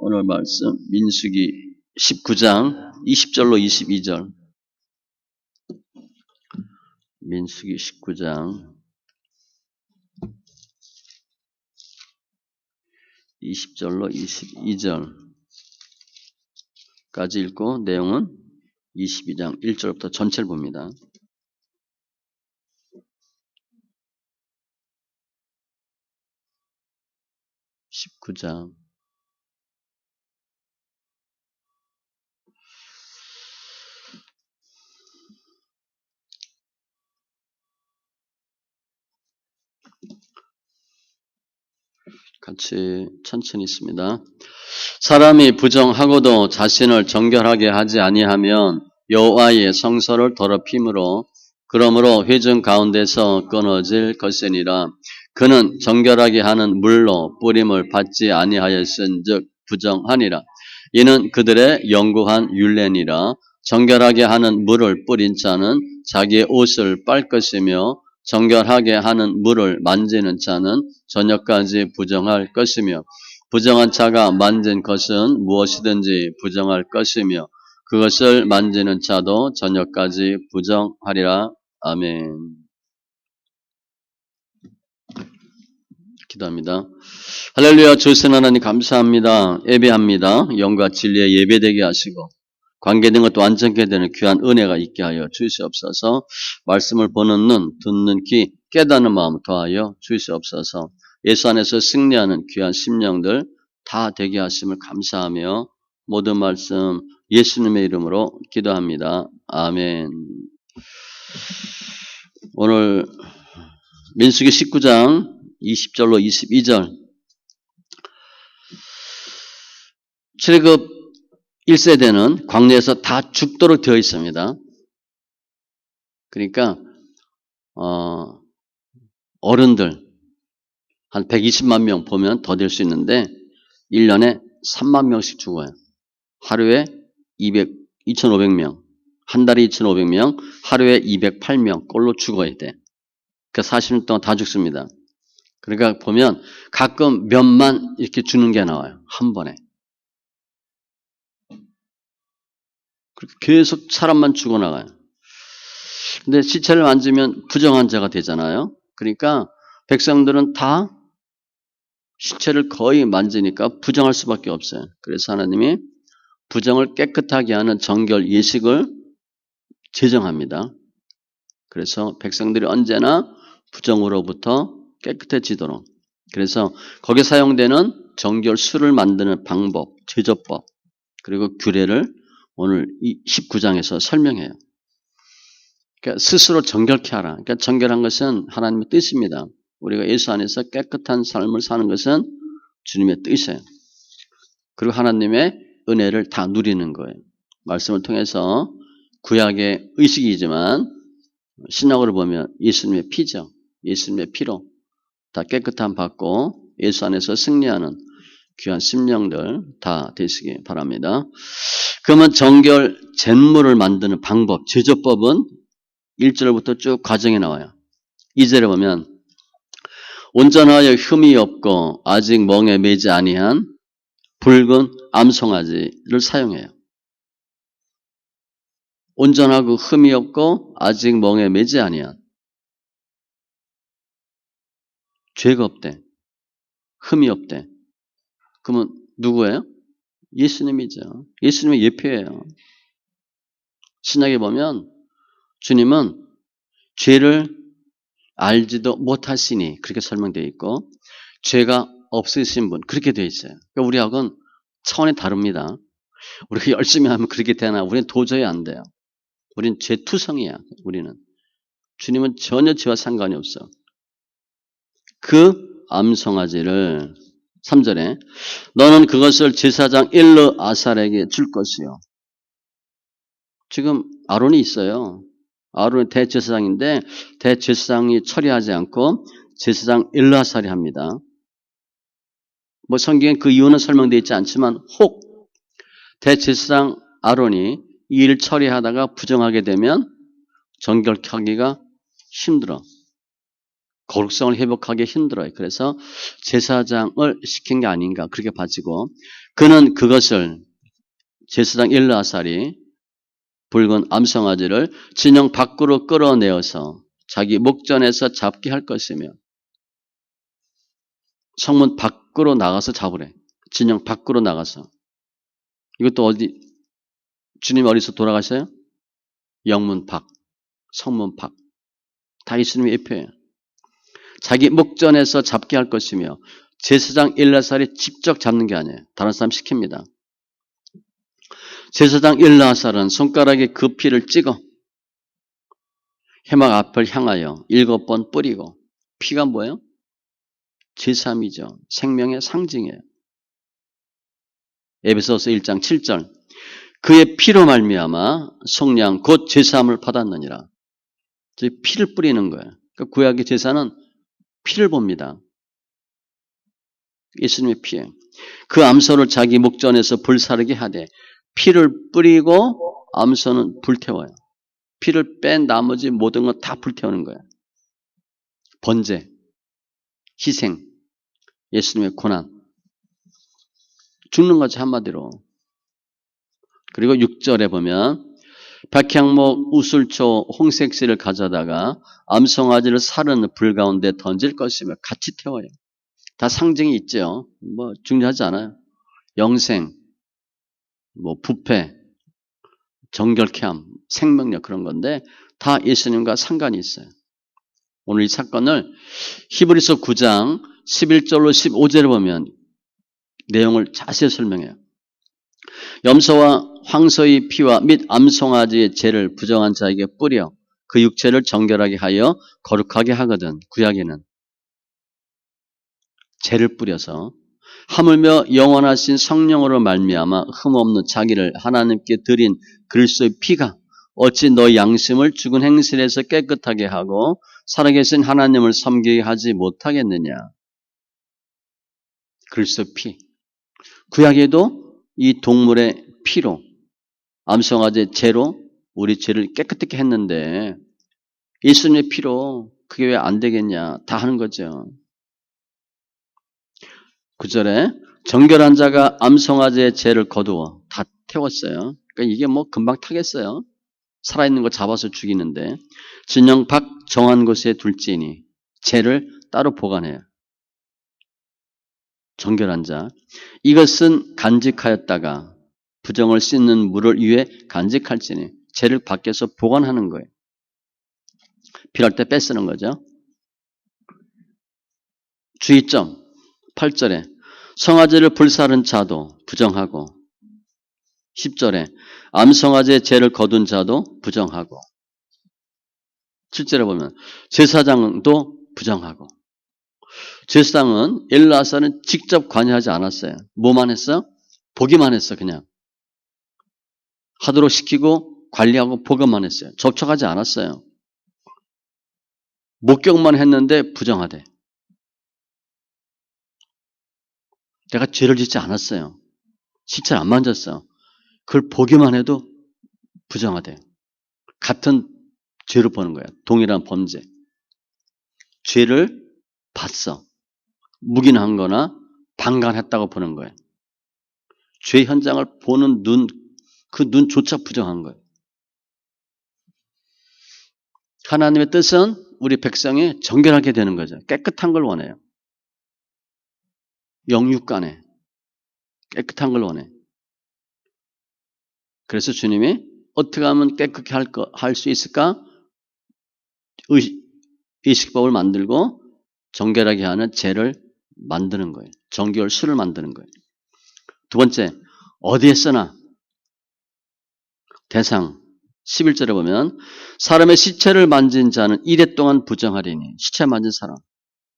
오늘 말씀 민수기 19장 20절로 22절. 민수기 19장 20절로 22절까지 읽고 내용은 22장 1절부터 전체를 봅니다. 19장 같이 천천히 있습니다. 사람이 부정하고도 자신을 정결하게 하지 아니하면 여호와의 성소를 더럽힘으로 그러므로 회중 가운데서 끊어질 것이니라. 그는 정결하게 하는 물로 뿌림을 받지 아니하였은즉 부정하니라. 이는 그들의 영구한 율례니라. 정결하게 하는 물을 뿌린 자는 자기의 옷을 빨 것이며 정결하게 하는 물을 만지는 자는 저녁까지 부정할 것이며 부정한 자가 만진 것은 무엇이든지 부정할 것이며 그것을 만지는 자도 저녁까지 부정하리라. 아멘. 기도합니다. 할렐루야. 주신 하나님 감사합니다. 예배합니다. 영과 진리에 예배되게 하시고 관계된 것도 완전케 되는 귀한 은혜가 있게 하여 주시옵소서. 말씀을 보는 눈, 듣는 귀, 깨닫는 마음 더하여 주시옵소서. 예수 안에서 승리하는 귀한 심령들 다 되게 하심을 감사하며 모든 말씀 예수님의 이름으로 기도합니다. 아멘. 오늘 민수기 19장 20절로 22절 출애굽 1세대는 광야에서 다 죽도록 되어 있습니다. 그러니까 어른들 한 120만 명 보면 더 될 수 있는데 1년에 3만 명씩 죽어요. 하루에 2,500명, 한 달에 2,500명, 하루에 208명 꼴로 죽어야 돼. 그러니까 40년 동안 다 죽습니다. 그러니까 보면 가끔 몇만 이렇게 주는 게 나와요. 한 번에. 계속 사람만 죽어나가요. 근데 시체를 만지면 부정한 자가 되잖아요. 그러니까 백성들은 다 시체를 거의 만지니까 부정할 수밖에 없어요. 그래서 하나님이 부정을 깨끗하게 하는 정결 예식을 제정합니다. 그래서 백성들이 언제나 부정으로부터 깨끗해지도록. 그래서 거기에 사용되는 정결수를 만드는 방법, 제조법, 그리고 규례를 오늘 이 19장에서 설명해요. 그러니까 스스로 정결케 하라. 그러니까 정결한 것은 하나님의 뜻입니다. 우리가 예수 안에서 깨끗한 삶을 사는 것은 주님의 뜻이에요. 그리고 하나님의 은혜를 다 누리는 거예요. 말씀을 통해서 구약의 의식이지만 신약으로 보면 예수님의 피죠. 예수님의 피로 다 깨끗함 받고 예수 안에서 승리하는 귀한 심령들 다 되시기 바랍니다. 그러면 정결 잿물을 만드는 방법, 제조법은 1절부터 쭉 과정에 나와요. 2절에 보면 온전하여 흠이 없고 아직 멍에 매지 아니한 붉은 암송아지를 사용해요. 온전하고 흠이 없고 아직 멍에 매지 아니한 죄가 없대. 흠이 없대. 그러면 누구예요? 예수님이죠. 예수님의 예표예요. 신약에 보면 주님은 죄를 알지도 못하시니 그렇게 설명되어 있고 죄가 없으신 분 그렇게 되어 있어요. 그러니까 우리하고는 차원이 다릅니다. 우리가 열심히 하면 그렇게 되나 우리는 도저히 안 돼요. 우리는 죄투성이야. 우리는. 주님은 전혀 죄와 상관이 없어. 그 암송아지를 3절에 너는 그것을 제사장 엘르아살에게 줄 것이요. 지금 아론이 있어요. 아론은 대제사장인데 대제사장이 처리하지 않고 제사장 엘르아살이 합니다. 뭐 성경에 그 이유는 설명되어 있지 않지만 혹 대제사장 아론이 이 일을 처리하다가 부정하게 되면 정결하기가 힘들어. 거룩성을 회복하기 힘들어요. 그래서 제사장을 시킨 게 아닌가 그렇게 봐지고 그는 그것을 제사장 엘르아살이 붉은 암송아지를 진영 밖으로 끌어내어서 자기 목전에서 잡게 할 것이며 성문 밖으로 나가서 잡으래. 진영 밖으로 나가서. 이것도 어디 주님 어디서 돌아가셔요? 영문 밖, 성문 밖. 다 예수님의 예표예요. 자기 목전에서 잡게 할 것이며 제사장 엘르아살이 직접 잡는 게 아니에요. 다른 사람 시킵니다. 제사장 엘르아살은 손가락에 그 피를 찍어 회막 앞을 향하여 7번 뿌리고 피가 뭐예요? 제삼이죠. 생명의 상징이에요. 에베소서 1장 7절 그의 피로 말미암아 속량 곧 제사함을 받았느니라. 피를 뿌리는 거예요. 그러니까 구약의 제사는 피를 봅니다. 예수님의 피에. 그 암소를 자기 목전에서 불사르게 하되 피를 뿌리고 암소는 불태워요. 피를 뺀 나머지 모든 건 다 불태우는 거예요. 번제, 희생, 예수님의 고난. 죽는 거지 한마디로. 그리고 6절에 보면 백향목, 우술초, 홍색실을 가져다가 암송아지를 사르는 불 가운데 던질 것이며 같이 태워요. 다 상징이 있죠. 뭐 중요하지 않아요. 영생, 뭐 부패, 정결케 함, 생명력 그런 건데 다 예수님과 상관이 있어요. 오늘 이 사건을 히브리서 9장 11절로 15절에 보면 내용을 자세히 설명해요. 염소와 황소의 피와 및 암송아지의 죄를 부정한 자에게 뿌려 그 육체를 정결하게 하여 거룩하게 하거든. 구약에는 죄를 뿌려서 하물며 영원하신 성령으로 말미암아 흠없는 자기를 하나님께 드린 그리스도의 피가 어찌 너 양심을 죽은 행실에서 깨끗하게 하고 살아계신 하나님을 섬기게 하지 못하겠느냐. 그리스도의 피. 구약에도 이 동물의 피로 암송아지의 죄로 우리 죄를 깨끗하게 했는데 예수님의 피로 그게 왜 안 되겠냐. 다 하는 거죠. 9절에 정결한 자가 암송아지의 죄를 거두어 다 태웠어요. 그러니까 이게 뭐 금방 타겠어요. 살아있는 거 잡아서 죽이는데 진영 밖 정한 곳에 둘지니 죄를 따로 보관해요. 정결한 자. 이것은 간직하였다가 부정을 씻는 물을 위해 간직할지니 죄를 밖에서 보관하는 거예요. 필요할 때 뺏쓰는 거죠. 주의점 8절에 성아지를 불사른 자도 부정하고 10절에 암성아지의 죄를 거둔 자도 부정하고 7절에 보면 제사장도 부정하고 제사장은 엘르아살은 직접 관여하지 않았어요. 뭐만 했어? 보기만 했어. 그냥 하도록 시키고 관리하고 보고만 했어요. 접촉하지 않았어요. 목격만 했는데 부정하대. 내가 죄를 짓지 않았어요. 실체를 안 만졌어. 그걸 보기만 해도 부정하대. 같은 죄를 보는 거야. 동일한 범죄. 죄를 봤어. 묵인한 거나 방관했다고 보는 거예요. 죄 현장을 보는 눈, 그 눈조차 부정한 거예요. 하나님의 뜻은 우리 백성이 정결하게 되는 거죠. 깨끗한 걸 원해요. 영육간에 깨끗한 걸 원해. 그래서 주님이 어떻게 하면 깨끗게 할 수 있을까? 의식법을 만들고 정결하게 하는 제를 만드는 거예요. 정결 술을 만드는 거예요. 두 번째, 어디에 쓰나? 대상 11절에 보면 사람의 시체를 만진 자는 이래 동안 부정하리니 시체 만진 사람.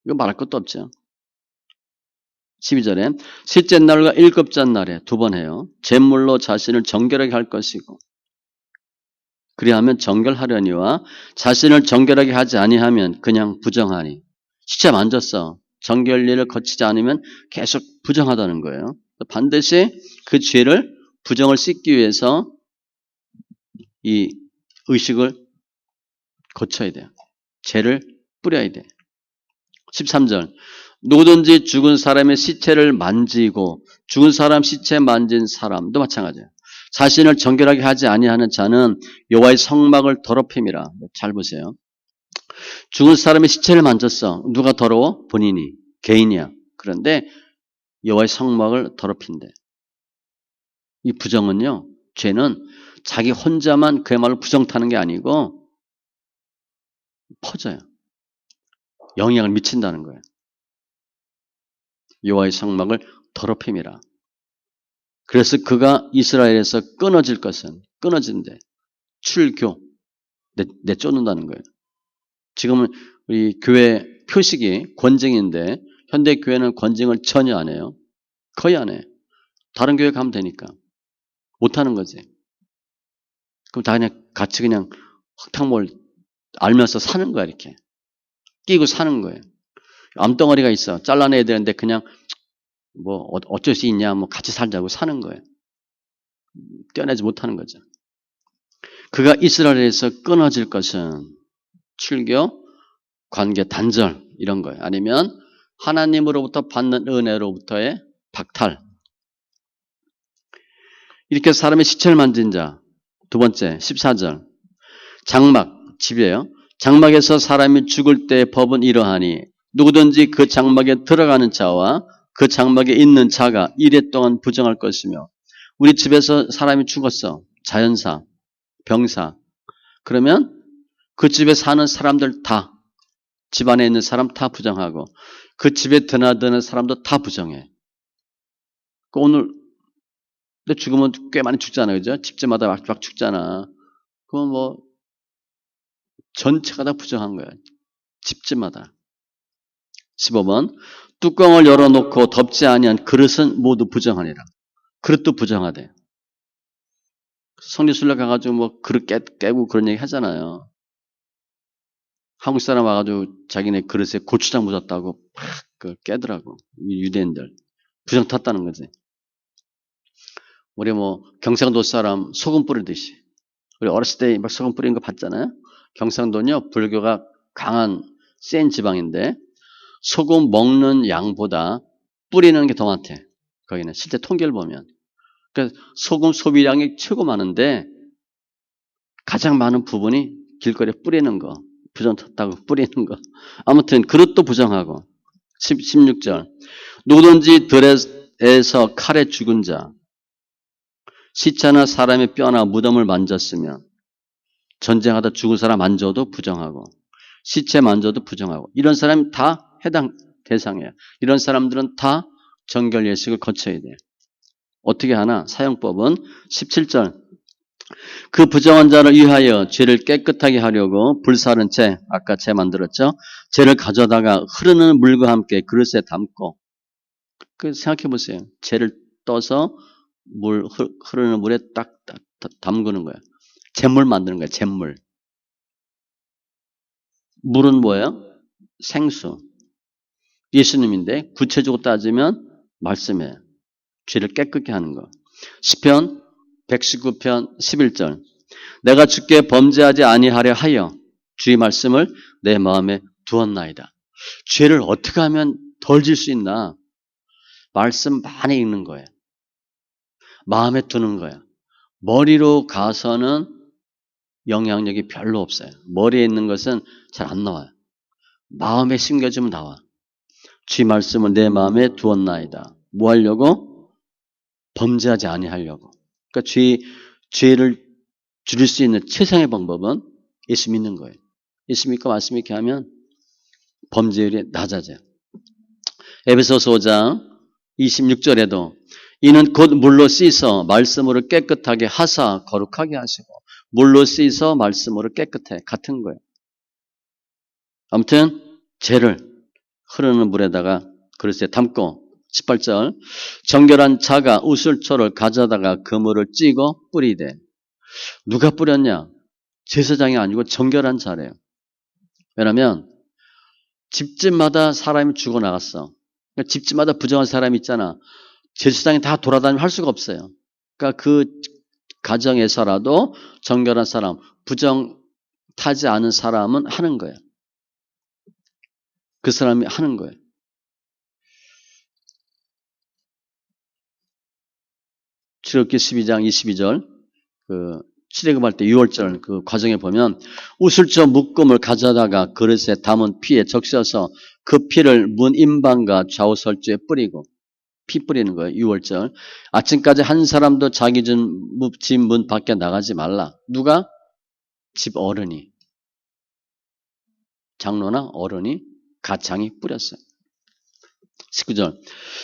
이거 말할 것도 없죠. 12절에 셋째 날과 일곱째 날에 두 번 해요. 제물로 자신을 정결하게 할 것이고 그리하면 정결하려니와 자신을 정결하게 하지 아니하면 그냥 부정하니. 시체 만졌어. 정결례를 거치지 않으면 계속 부정하다는 거예요. 반드시 그 죄를 부정을 씻기 위해서 이 의식을 거쳐야 돼요. 죄를 뿌려야 돼. 13절. 누구든지 죽은 사람의 시체를 만지고 죽은 사람 시체 만진 사람도 마찬가지예요. 자신을 정결하게 하지 아니하는 자는 여호와의 성막을 더럽힘이라. 잘 보세요. 죽은 사람의 시체를 만졌어. 누가 더러워? 본인이. 개인이야. 그런데 여호와의 성막을 더럽힌대. 이 부정은요. 죄는 자기 혼자만 그야말로 부정 타는 게 아니고 퍼져요. 영향을 미친다는 거예요. 여호와의 성막을 더럽힘이라. 그래서 그가 이스라엘에서 끊어질 것은 끊어진대. 출교. 내쫓는다는 거예요. 지금은 우리 교회 표식이 권징인데 현대 교회는 권징을 전혀 안 해요. 거의 안 해요. 다른 교회 가면 되니까. 못하는 거지. 그럼 다 그냥 같이 그냥 흙탕물 알면서 사는 거야 이렇게. 끼고 사는 거예요. 암덩어리가 있어. 잘라내야 되는데 그냥 뭐 어쩔 수 있냐 뭐 같이 살자고 사는 거예요. 떼어내지 못하는 거죠. 그가 이스라엘에서 끊어질 것은 출교, 관계 단절 이런 거예요. 아니면 하나님으로부터 받는 은혜로부터의 박탈. 이렇게 사람의 시체를 만진 자. 두 번째 14절. 장막, 집이에요. 장막에서 사람이 죽을 때 법은 이러하니 누구든지 그 장막에 들어가는 자와 그 장막에 있는 자가 이래 동안 부정할 것이며 우리 집에서 사람이 죽었어. 자연사, 병사. 그러면 그 집에 사는 사람들 다, 집안에 있는 사람 다 부정하고 그 집에 드나드는 사람도 다 부정해. 오늘 근데 죽으면 꽤 많이 죽잖아요. 그죠? 집집마다 막 죽잖아. 그건 뭐 전체가 다 부정한 거야. 집집마다. 15번. 뚜껑을 열어놓고 덮지 아니한 그릇은 모두 부정하니라. 그릇도 부정하대. 성지순례 가가지고 뭐 그릇 깨고 그런 얘기 하잖아요. 한국 사람 와가지고 자기네 그릇에 고추장 묻었다고 막 깨더라고. 유대인들. 부정 탔다는 거지. 우리 뭐 경상도 사람 소금 뿌리듯이. 우리 어렸을 때 막 소금 뿌리는 거 봤잖아요. 경상도는요. 불교가 강한 센 지방인데 소금 먹는 양보다 뿌리는 게 더 많대. 거기는 실제 통계를 보면. 그러니까 소금 소비량이 최고 많은데 가장 많은 부분이 길거리에 뿌리는 거. 부정 탔다고 뿌리는 거. 아무튼 그릇도 부정하고. 16절. 누구든지 들에서 칼에 죽은 자 시체나 사람의 뼈나 무덤을 만졌으면 전쟁하다 죽은 사람 만져도 부정하고 시체 만져도 부정하고 이런 사람이 다 해당 대상이에요. 이런 사람들은 다 정결 예식을 거쳐야 돼요. 어떻게 하나? 사용법은 17절. 그 부정한 자를 위하여 죄를 깨끗하게 하려고 불사른 채, 아까 채 만들었죠? 죄를 가져다가 흐르는 물과 함께 그릇에 담고 생각해 보세요. 죄를 떠서 흐르는 물에 딱 담그는 거예요. 잿물 만드는 거예요. 잿물. 물은 뭐예요? 생수. 예수님인데 구체적으로 따지면 말씀이에요. 죄를 깨끗게 하는 거. 시편 119편 11절. 내가 주께 범죄하지 아니하려 하여 주의 말씀을 내 마음에 두었나이다. 죄를 어떻게 하면 덜 질 수 있나? 말씀 많이 읽는 거예요. 마음에 두는 거예요. 머리로 가서는 영향력이 별로 없어요. 머리에 있는 것은 잘 안 나와요. 마음에 심겨지면 나와. 주의 말씀을 내 마음에 두었나이다. 뭐 하려고? 범죄하지 아니하려고. 그러니까 죄를 줄일 수 있는 최상의 방법은 예수 믿는 거예요. 예수 믿고 말씀 있게 하면 범죄율이 낮아져요. 에베소서 5장 26절에도 이는 곧 물로 씻어 말씀으로 깨끗하게 하사 거룩하게 하시고 물로 씻어 말씀으로 깨끗해. 같은 거예요. 아무튼 죄를 흐르는 물에다가 그릇에 담고 18절 정결한 자가 우슬초를 가져다가 그물을 찌고 뿌리되 누가 뿌렸냐? 제사장이 아니고 정결한 자래요. 왜냐하면 집집마다 사람이 죽어나갔어. 그러니까 집집마다 부정한 사람이 있잖아. 제사장이 다 돌아다니면 할 수가 없어요. 그러니까 그 가정에서라도 정결한 사람, 부정 타지 않은 사람은 하는 거예요. 그 사람이 하는 거예요. 출애굽기 12장 22절 출애굽할 때 6월절 그 과정에 보면 우슬저 묶음을 가져다가 그릇에 담은 피에 적셔서 그 피를 문 임방과 좌우 설주에 뿌리고 피 뿌리는 거예요. 6월절. 아침까지 한 사람도 자기 집 문 밖에 나가지 말라. 누가? 집 어른이. 장로나 어른이 가창이 뿌렸어요. 19절.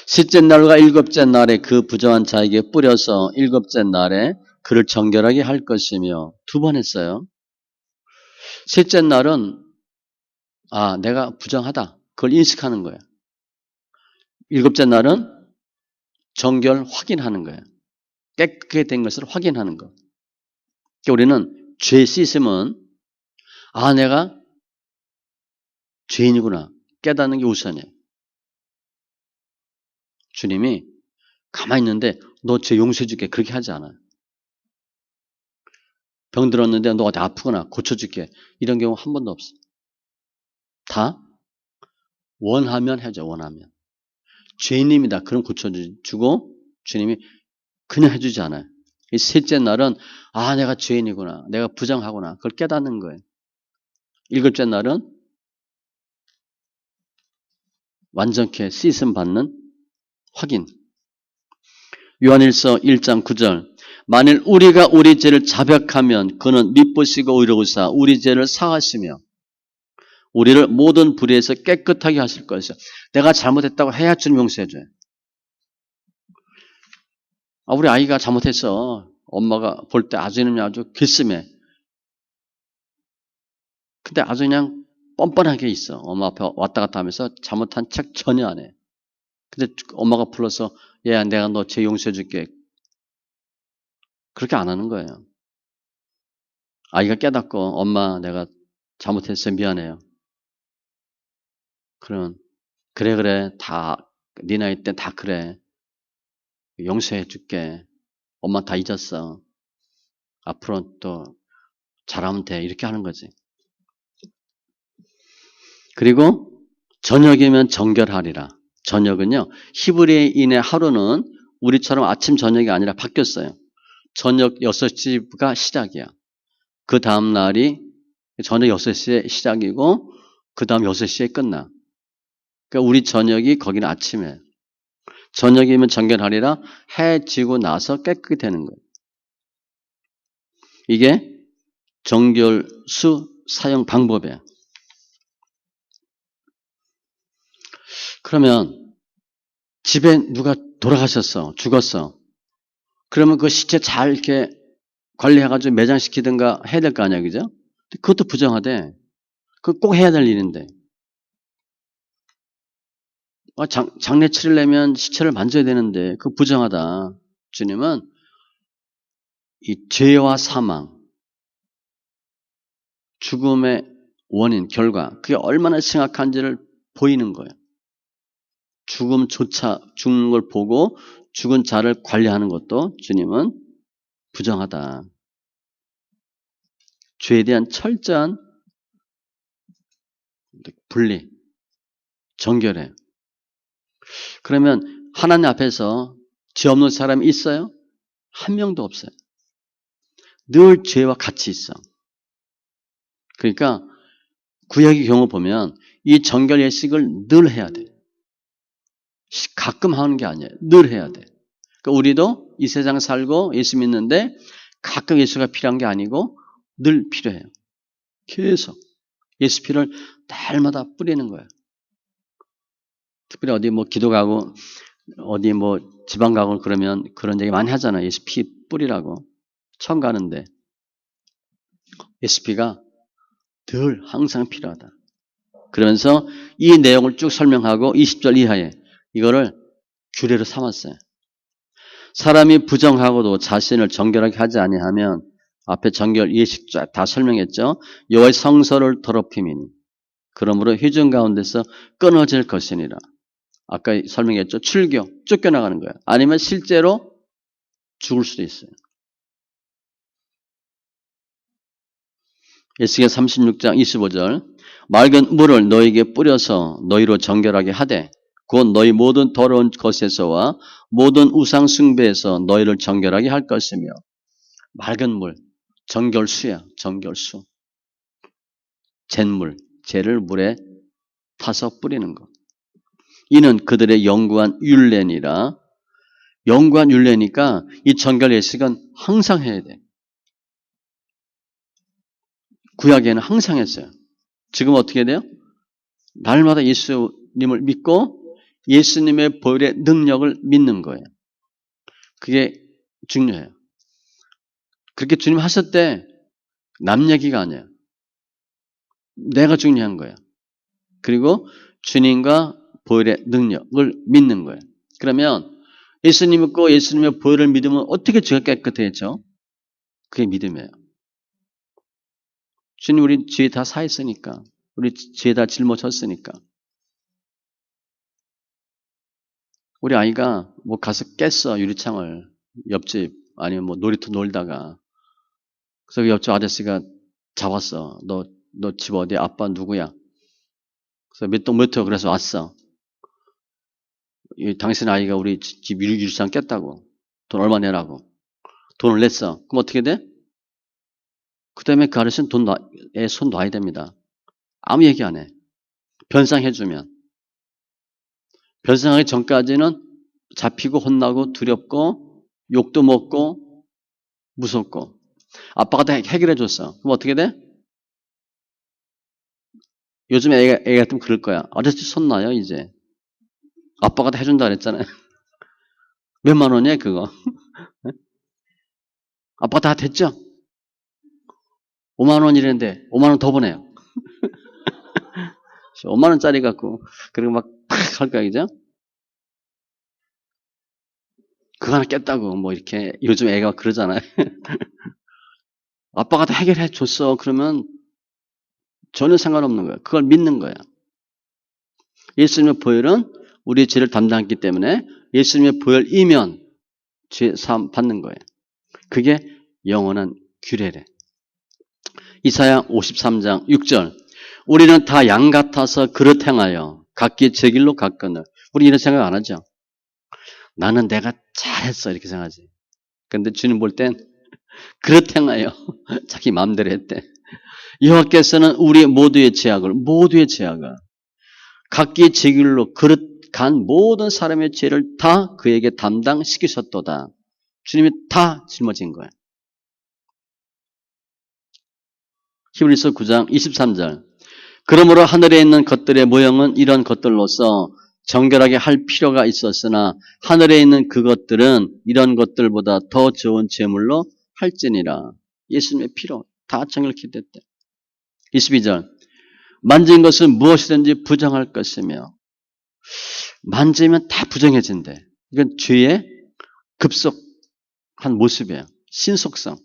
셋째 날과 일곱째 날에 그 부정한 자에게 뿌려서 일곱째 날에 그를 정결하게 할 것이며 두 번 했어요. 셋째 날은 내가 부정하다. 그걸 인식하는 거예요. 일곱째 날은 정결 확인하는 거예요. 깨끗하게 된 것을 확인하는 거. 그러니까 우리는 죄 씻음은 내가 죄인이구나 깨닫는 게 우선이에요. 주님이 가만히 있는데 너 죄 용서해 줄게 그렇게 하지 않아요. 병 들었는데 너 어디 아프거나 고쳐줄게 이런 경우 한 번도 없어. 다 원하면 해줘. 원하면. 죄인입니다. 그럼 고쳐주고 주님이 그냥 해주지 않아요. 이 셋째 날은 내가 죄인이구나. 내가 부정하구나. 그걸 깨닫는 거예요. 일곱째 날은 완전케 씻음 받는 확인. 요한일서 1장 9절. 만일 우리가 우리 죄를 자백하면 그는 미쁘시고 의로우사 우리 죄를 사하시며 우리를 모든 불의에서 깨끗하게 하실 것이요. 내가 잘못했다고 해야 주님 용서해 줘요. 우리 아이가 잘못했어. 엄마가 볼 때 아주 괘씸해. 근데 아주 그냥 뻔뻔하게 있어. 엄마 앞에 왔다 갔다 하면서 잘못한 척 전혀 안 해. 근데 엄마가 불러서 얘야 내가 너 죄 용서해 줄게. 그렇게 안 하는 거예요. 아이가 깨닫고 엄마 내가 잘못했어요. 미안해요. 그래 다 네 나이 때 다 그래. 용서해 줄게. 엄마 다 잊었어. 앞으로 또 잘하면 돼. 이렇게 하는 거지. 그리고 저녁이면 정결하리라. 저녁은요. 히브리인의 하루는 우리처럼 아침 저녁이 아니라 바뀌었어요. 저녁 6시가 시작이야. 그 다음 날이 저녁 6시에 시작이고 그 다음 6시에 끝나. 그러니까 우리 저녁이 거기는 아침에. 저녁이면 정결하리라 해 지고 나서 깨끗이 되는 거예요. 이게 정결수 사용 방법이에요. 그러면 집에 누가 돌아가셨어. 죽었어. 그러면 그 시체 잘 이렇게 관리해가지고 매장시키든가 해야 될 거 아니야. 그죠? 그것도 부정하대. 그거 꼭 해야 될 일인데. 장례 치르려면 시체를 만져야 되는데 그거 부정하다. 주님은 이 죄와 사망, 죽음의 원인, 결과 그게 얼마나 심각한지를 보이는 거예요. 죽는 걸 보고 죽은 자를 관리하는 것도 주님은 부정하다. 죄에 대한 철저한 분리, 정결해. 그러면 하나님 앞에서 죄 없는 사람이 있어요? 한 명도 없어요. 늘 죄와 같이 있어. 그러니까 구약의 경우 보면 이 정결 예식을 늘 해야 돼. 가끔 하는 게 아니에요. 늘 해야 돼. 그러니까 우리도 이 세상 살고 예수 믿는데 가끔 예수가 필요한 게 아니고 늘 필요해요. 계속 예수 피를 날마다 뿌리는 거예요. 특별히 어디 기도 가고 어디 지방 가고 그러면 그런 얘기 많이 하잖아요. 예수 피 뿌리라고. 처음 가는데 예수 피가 늘 항상 필요하다. 그러면서 이 내용을 쭉 설명하고 20절 이하에 이거를 규례로 삼았어요. 사람이 부정하고도 자신을 정결하게 하지 아니하면 앞에 정결 예식 다 설명했죠. 여호와의 성소를 더럽힘이니 그러므로 회중 가운데서 끊어질 것이니라. 아까 설명했죠. 출교, 쫓겨나가는 거예요. 아니면 실제로 죽을 수도 있어요. 에스겔 36장 25절 맑은 물을 너에게 뿌려서 너희로 정결하게 하되 곧 너희 모든 더러운 것에서와 모든 우상 숭배에서 너희를 정결하게 할 것이며 맑은 물, 정결수야. 정결수. 잿물, 잿을 물에 타서 뿌리는 것. 이는 그들의 영구한 율례니라. 영구한 율례니까 이 정결 예식은 항상 해야 돼. 구약에는 항상 했어요. 지금 어떻게 돼요? 날마다 예수님을 믿고 예수님의 보혈의 능력을 믿는 거예요. 그게 중요해요. 그렇게 주님 하셨대. 남 얘기가 아니에요. 내가 중요한 거예요. 그리고 주님과 보혈의 능력을 믿는 거예요. 그러면 예수님 믿고 예수님의 보혈을 믿으면 어떻게 죄가 깨끗해졌죠? 그게 믿음이에요. 주님 우리 죄 다 사했으니까. 우리 죄 다 짊어졌으니까. 우리 아이가 뭐 가서 깼어 유리창을 옆집 아니면 뭐 놀이터 놀다가 그래서 옆집 아저씨가 잡았어. 너 집 어디? 아빠 누구야? 그래서 몇 호 그래서 왔어. 당신 아이가 우리 집 유리창 깼다고. 돈 얼마 내라고. 돈을 냈어. 그럼 어떻게 돼? 그 다음에 그 아저씨는 애 손 놔야 됩니다. 아무 얘기 안 해. 변상해주면. 변상하기 전까지는 잡히고 혼나고 두렵고 욕도 먹고 무섭고 아빠가 다 해결해 줬어. 그럼 어떻게 돼? 요즘 애가 좀 그럴 거야. 아저씨 손 놔요 이제. 아빠가 다 해준다 그랬잖아요. 몇만 원이야 그거. 아빠가 다 됐죠? 5만 원이랬는데 5만 원 더 보내요. 5만 원짜리 갖고 그리고 막 팍 할 거야 그죠? 그거 하나 깼다고 뭐 이렇게 요즘 애가 그러잖아요. 아빠가 다 해결해 줬어. 그러면 전혀 상관없는 거야. 그걸 믿는 거야. 예수님의 보혈은 우리의 죄를 담당했기 때문에 예수님의 보혈이면 죄 사함 받는 거예요. 그게 영원한 규례래. 이사야 53장 6절 우리는 다 양 같아서 그릇 행하여 각기 제 길로 갔거늘. 우리 이런 생각 안 하죠. 나는 내가 잘했어 이렇게 생각하지. 그런데 주님 볼 땐 그릇 행하여 자기 마음대로 했대. 여호와께서는 우리 모두의 죄악을 각기 제 길로 그릇 간 모든 사람의 죄를 다 그에게 담당시키셨도다. 주님이 다 짊어진 거예요. 히브리서 9장 23절 그러므로 하늘에 있는 것들의 모형은 이런 것들로서 정결하게 할 필요가 있었으나 하늘에 있는 그것들은 이런 것들보다 더 좋은 제물로 할지니라. 예수님의 피로 다 정결케 됐대. 22절 만진 것은 무엇이든지 부정할 것이며 만지면 다 부정해진대. 이건 죄의 급속한 모습이에요. 신속성,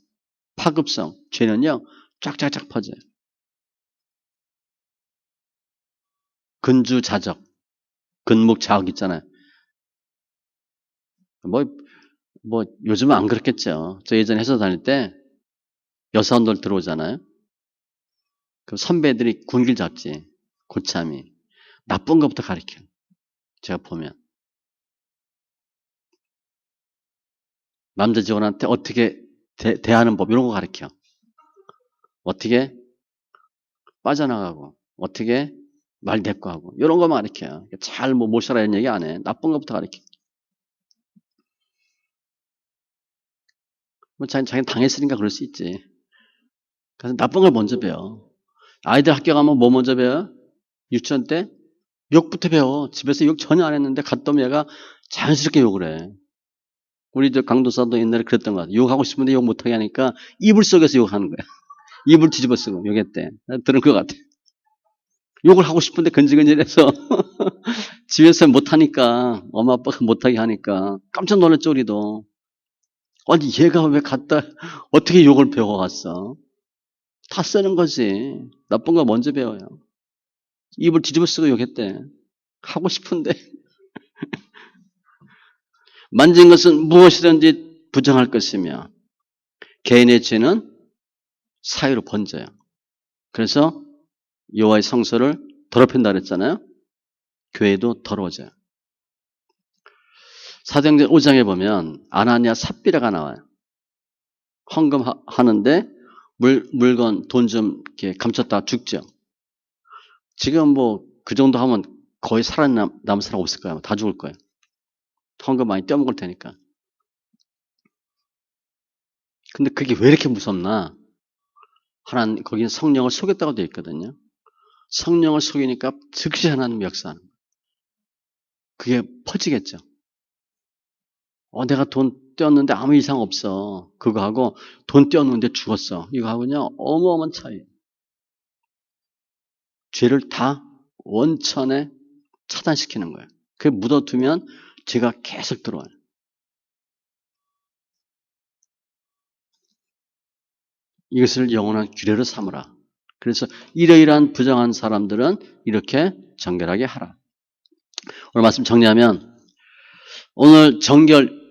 파급성. 죄는요. 쫙쫙쫙 퍼져요. 근주자적, 근묵자적 있잖아요. 뭐 요즘은 안 그렇겠죠. 저 예전에 회사 다닐 때 여사원들 들어오잖아요. 그 선배들이 군길 잡지. 고참이. 나쁜 것부터 가르쳐요. 제가 보면. 남자 직원한테 어떻게 대하는 법 이런 거 가르쳐. 어떻게 빠져나가고 어떻게 말 대꾸하고 이런 것만 가르쳐요. 잘 뭐 모셔라 이런 얘기 안 해. 나쁜 것부터 가르쳐. 뭐 자기는 당했으니까 그럴 수 있지. 그래서 나쁜 걸 먼저 배워. 아이들 학교 가면 뭐 먼저 배워? 유치원 때 욕부터 배워. 집에서 욕 전혀 안 했는데 갔다 오면 얘가 자연스럽게 욕을 해. 우리 저 강도사도 옛날에 그랬던 것 같아. 욕하고 싶은데 욕 못하게 하니까 이불 속에서 욕하는 거야. 이불 뒤집어 쓰고 욕했대. 들은 것 같아. 욕을 하고 싶은데 건질건질해서 집에서 못하니까 엄마 아빠가 못하게 하니까 깜짝 놀랐죠 우리도. 아니 얘가 왜 갔다 어떻게 욕을 배워왔어. 다 쓰는 거지. 나쁜 거 먼저 배워요. 입을 뒤집어 쓰고 욕했대. 하고 싶은데 만진 것은 무엇이든지 부정할 것이며 개인의 죄는 사유로 번져요. 그래서 여호와의 성소를 더럽힌다 그랬잖아요. 교회도 더러워져요. 사도행전 5장에 보면 아나니아 삽비라가 나와요. 헌금하는데 물건 돈 좀 이렇게 감췄다 죽죠. 지금 뭐 그 정도 하면 거의 살아남은 사람 없을 거예요. 다 죽을 거예요. 헌금 많이 떼어먹을 테니까. 근데 그게 왜 이렇게 무섭나? 하나님 거기는 성령을 속였다고 되어 있거든요. 성령을 속이니까 즉시 하나님 역사하는 거예요. 그게 퍼지겠죠. 내가 돈 떼었는데 아무 이상 없어. 그거하고 돈 떼었는데 죽었어. 이거하고는요 어마어마한 차이. 죄를 다 원천에 차단시키는 거예요. 그게 묻어두면 죄가 계속 들어와요. 이것을 영원한 규례로 삼으라. 그래서 이러이러한 부정한 사람들은 이렇게 정결하게 하라. 오늘 말씀 정리하면 오늘 정결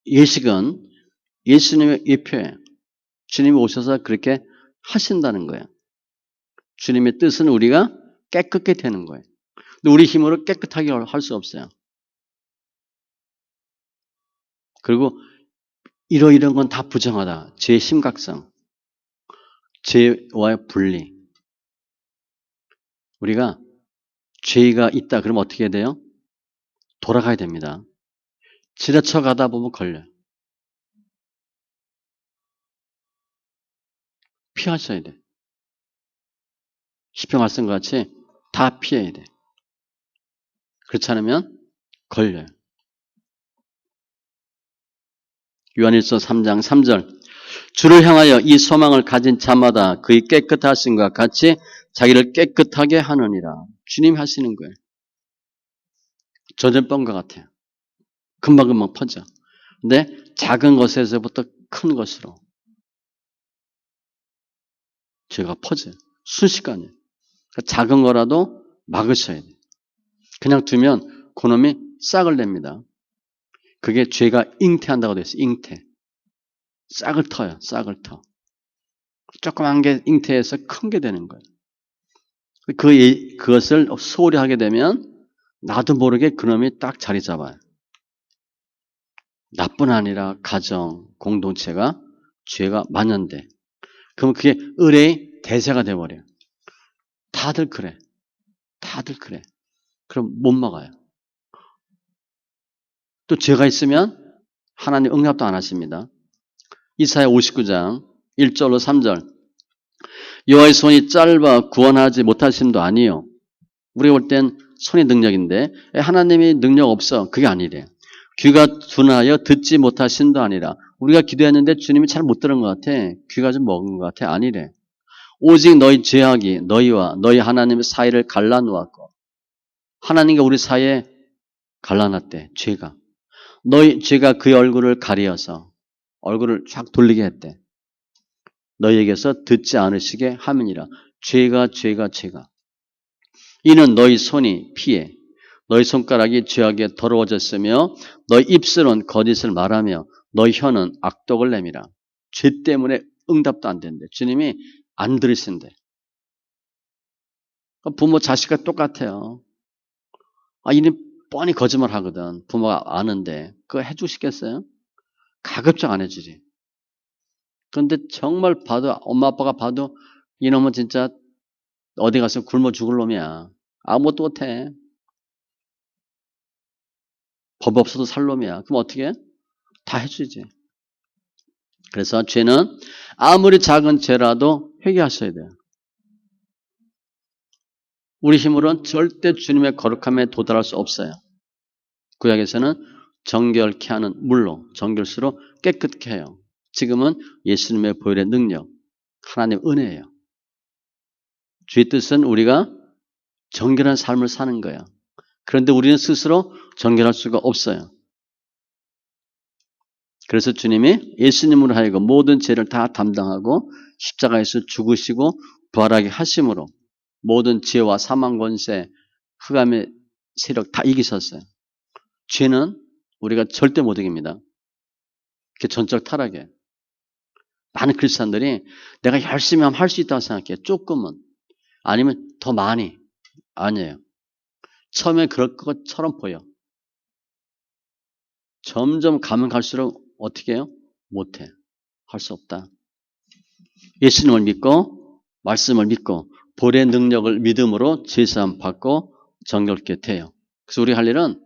예식은 예수님의 예표예요. 주님이 오셔서 그렇게 하신다는 거예요. 주님의 뜻은 우리가 깨끗게 되는 거예요. 근데 우리 힘으로 깨끗하게 할 수 없어요. 그리고 이러이러한 건 다 부정하다. 죄의 심각성, 죄와의 분리. 우리가 죄가 있다 그러면 어떻게 해야 돼요? 돌아가야 됩니다. 지나쳐 가다 보면 걸려요. 피하셔야 돼. 시편 말씀과 같이 다 피해야 돼. 그렇지 않으면 걸려요. 요한일서 3장 3절 주를 향하여 이 소망을 가진 자마다 그의 깨끗하심과 같이 자기를 깨끗하게 하느니라. 주님이 하시는 거예요. 전염병과 같아요. 금방금방 퍼져. 근데 작은 것에서부터 큰 것으로 죄가 퍼져요. 순식간에. 작은 거라도 막으셔야 돼요. 그냥 두면 그놈이 싹을 냅니다. 그게 죄가 잉태한다고 되어 있어요. 잉태. 싹을 터요. 싹을 터. 조그만 게 잉태해서 큰 게 되는 거예요. 그것을 소홀히 하게 되면 나도 모르게 그놈이 딱 자리 잡아요. 나뿐 아니라 가정, 공동체가 죄가 만연돼. 그럼 그게 의뢰의 대세가 돼버려요. 다들 그래. 다들 그래. 그럼 못 막아요. 또 죄가 있으면 하나님 응답도 안 하십니다. 이사야 59장 1절로 3절 여호와의 손이 짧아 구원하지 못하심도 아니요. 우리가 볼 땐 손이 능력인데 하나님이 능력 없어. 그게 아니래. 귀가 둔하여 듣지 못하신도 아니라 우리가 기도했는데 주님이 잘 못 들은 것 같아. 귀가 좀 먹은 것 같아. 아니래. 오직 너희 죄악이 너희와 너희 하나님의 사이를 갈라놓았고 하나님과 우리 사이에 갈라놨대. 죄가. 너희 죄가 그의 얼굴을 가리어서 얼굴을 쫙 돌리게 했대. 너희에게서 듣지 않으시게 함이니라. 죄가. 이는 너희 손이 피해 너희 손가락이 죄악에 더러워졌으며 너희 입술은 거짓을 말하며 너희 혀는 악독을 내밀어. 죄 때문에 응답도 안 된대. 주님이 안 들으신대. 부모 자식과 똑같아요. 이는 뻔히 거짓말 하거든. 부모가 아는데 그거 해주시겠어요? 가급적 안 해주지. 그런데 정말 봐도 엄마 아빠가 봐도 이놈은 진짜 어디 가서 굶어 죽을 놈이야. 아무것도 못해. 법 없어도 살 놈이야. 그럼 어떻게 해? 다 해주지. 그래서 죄는 아무리 작은 죄라도 회개하셔야 돼요. 우리 힘으로는 절대 주님의 거룩함에 도달할 수 없어요. 구약에서는 정결케 하는 물로 정결수로 깨끗게 해요. 지금은 예수님의 보혈의 능력, 하나님의 은혜예요. 주의 뜻은 우리가 정결한 삶을 사는 거예요. 그런데 우리는 스스로 정결할 수가 없어요. 그래서 주님이 예수님으로 하여금 모든 죄를 다 담당하고 십자가에서 죽으시고 부활하게 하심으로 모든 지혜와 사망 권세, 흑암의 세력 다 이기셨어요. 죄는 우리가 절대 못 이깁니다. 그게 전적 타락이에요. 많은 크리스찬들이 내가 열심히 하면 할 수 있다고 생각해. 조금은. 아니면 더 많이. 아니에요. 처음에 그럴 것처럼 보여. 점점 가면 갈수록 어떻게 해요? 못해. 할 수 없다. 예수님을 믿고 말씀을 믿고 볼의 능력을 믿음으로 제사함 받고 정결케 돼요. 그래서 우리 할 일은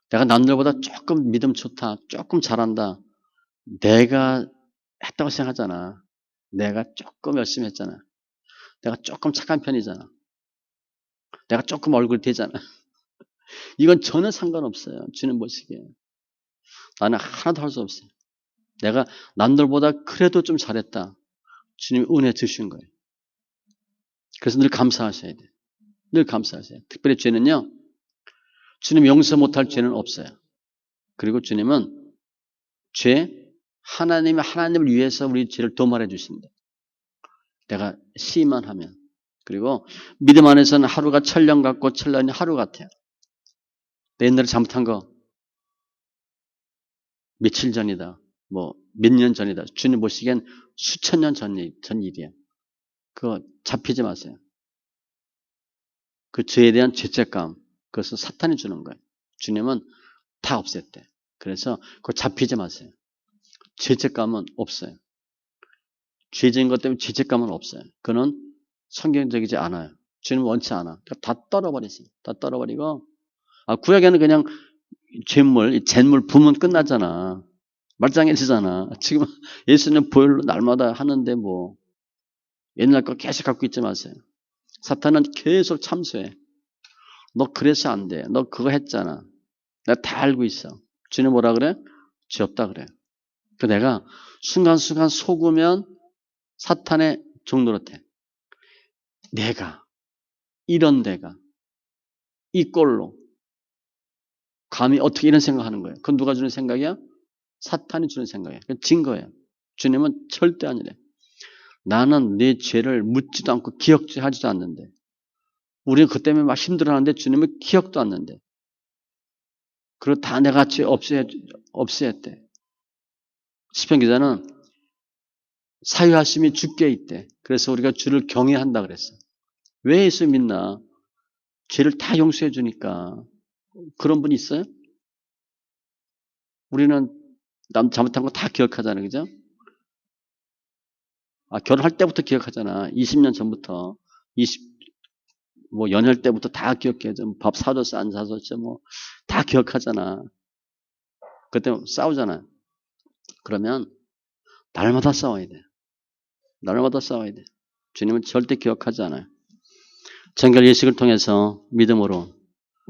내가 남들보다 조금 믿음 좋다. 조금 잘한다. 내가 했다고 생각하잖아. 내가 조금 열심히 했잖아. 내가 조금 착한 편이잖아. 내가 조금 얼굴 되잖아. 이건 전혀 상관없어요. 주님 보시기에. 나는 하나도 할 수 없어요. 내가 남들보다 그래도 좀 잘했다. 주님이 은혜 주신 거예요. 그래서 늘 감사하셔야 돼요. 늘 감사하세요. 특별히 죄는요. 주님 용서 못할 죄는 없어요. 그리고 주님은 하나님을 위해서 우리 죄를 도말해 주신다. 내가 시만 하면. 그리고 믿음 안에서는 하루가 천년 같고 천년이 하루 같아요. 내 옛날에 잘못한 거 며칠 전이다. 뭐 몇 년 전이다. 주님 보시기엔 수천 년 전 일이에요. 그거 잡히지 마세요. 그 죄에 대한 죄책감, 그것은 사탄이 주는 거예요. 주님은 다 없앴대. 그래서 그거 잡히지 마세요. 죄책감은 없어요. 죄진 것 때문에 죄책감은 없어요. 그는 성경적이지 않아요. 주님은 원치 않아. 그러니까 다 떨어버리세요. 다 떨어버리고, 구약에는 그냥 잿물 부으면 끝나잖아. 말짱해지잖아. 지금 예수님 보혈로 날마다 하는데 뭐, 옛날 거 계속 갖고 있지 마세요. 사탄은 계속 참수해. 너 그래서 안 돼. 너 그거 했잖아. 내가 다 알고 있어. 주님 뭐라 그래? 죄 없다 그래. 그 내가 순간순간 속으면 사탄의 종노릇해. 내가 이런 데가 이 꼴로 감히 어떻게 이런 생각하는 거예요? 그건 누가 주는 생각이야? 사탄이 주는 생각이에요. 진 거예요. 주님은 절대 아니래. 나는 내 죄를 묻지도 않고 기억도 하지도 않는데 우리는 그 때문에 막 힘들어하는데 주님은 기억도 않는데 그리고 다 내가 죄 없애했대. 시편 기자는 사유하심이 주께 있대. 그래서 우리가 주를 경외한다 그랬어. 왜 예수 믿나? 죄를 다 용서해 주니까. 그런 분이 있어요? 우리는 남 잘못한 거 다 기억하잖아요. 그죠? 결혼할 때부터 기억하잖아. 20년 전부터. 연애할 때부터 다 기억해. 밥 사줬어, 안 사줬어, 뭐. 다 기억하잖아. 그때 싸우잖아. 그러면, 날마다 싸워야 돼. 날마다 싸워야 돼. 주님은 절대 기억하지 않아요. 정결 예식을 통해서 믿음으로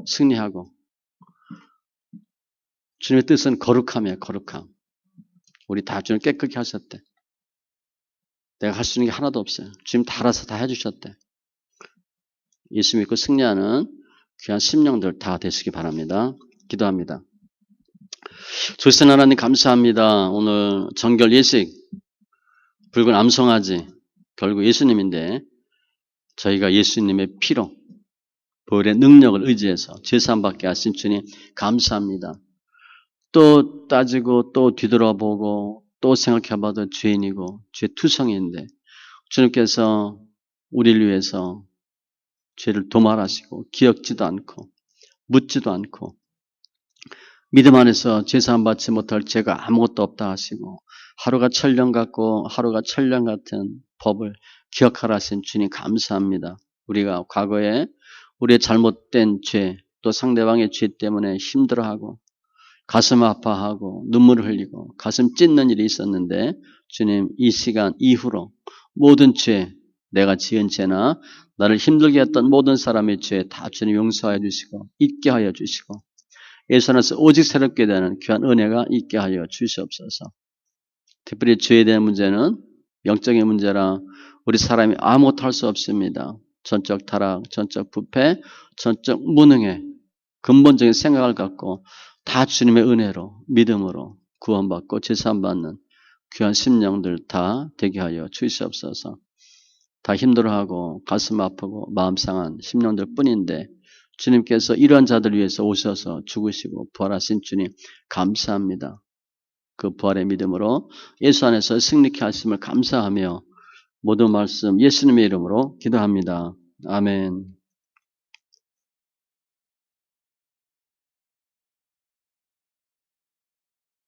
승리하고, 주님의 뜻은 거룩함이에요, 거룩함. 우리 다 주님 깨끗게 하셨대. 내가 할 수 있는 게 하나도 없어요. 주님 다 알아서 다 해주셨대. 예수 믿고 승리하는 귀한 심령들 다 되시기 바랍니다. 기도합니다. 조선 하나님 감사합니다. 오늘 정결 예식, 붉은 암송아지, 결국 예수님인데 저희가 예수님의 피로 보혈의 능력을 의지해서 제사함 받게 하신 주님 감사합니다. 또 따지고 또 뒤돌아보고 또 생각해봐도 죄인이고 죄투성이인데 주님께서 우리를 위해서 죄를 도말하시고 기억지도 않고 묻지도 않고 믿음 안에서 제사함 받지 못할 죄가 아무것도 없다 하시고 하루가 천년 같고 하루가 천년 같은 법을 기억하라 하신 주님 감사합니다. 우리가 과거에 우리의 잘못된 죄 또 상대방의 죄 때문에 힘들어하고 가슴 아파하고 눈물을 흘리고 가슴 찢는 일이 있었는데 주님 이 시간 이후로 모든 죄 내가 지은 죄나 나를 힘들게 했던 모든 사람의 죄 다 주님 용서하여 주시고 잊게 하여 주시고 예수 안에서 오직 새롭게 되는 귀한 은혜가 있게 하여 주시옵소서. 특별히 죄에 대한 문제는 영적인 문제라 우리 사람이 아무것도 할 수 없습니다. 전적 타락, 전적 부패, 전적 무능의 근본적인 생각을 갖고 다 주님의 은혜로 믿음으로 구원받고 제사함받는 귀한 심령들 다 되게 하여 주시옵소서. 다 힘들어하고 가슴 아프고 마음 상한 심령들 뿐인데 주님께서 이러한 자들 위해서 오셔서 죽으시고 부활하신 주님 감사합니다. 그 부활의 믿음으로 예수 안에서 승리케 하심을 감사하며 모든 말씀 예수님의 이름으로 기도합니다. 아멘.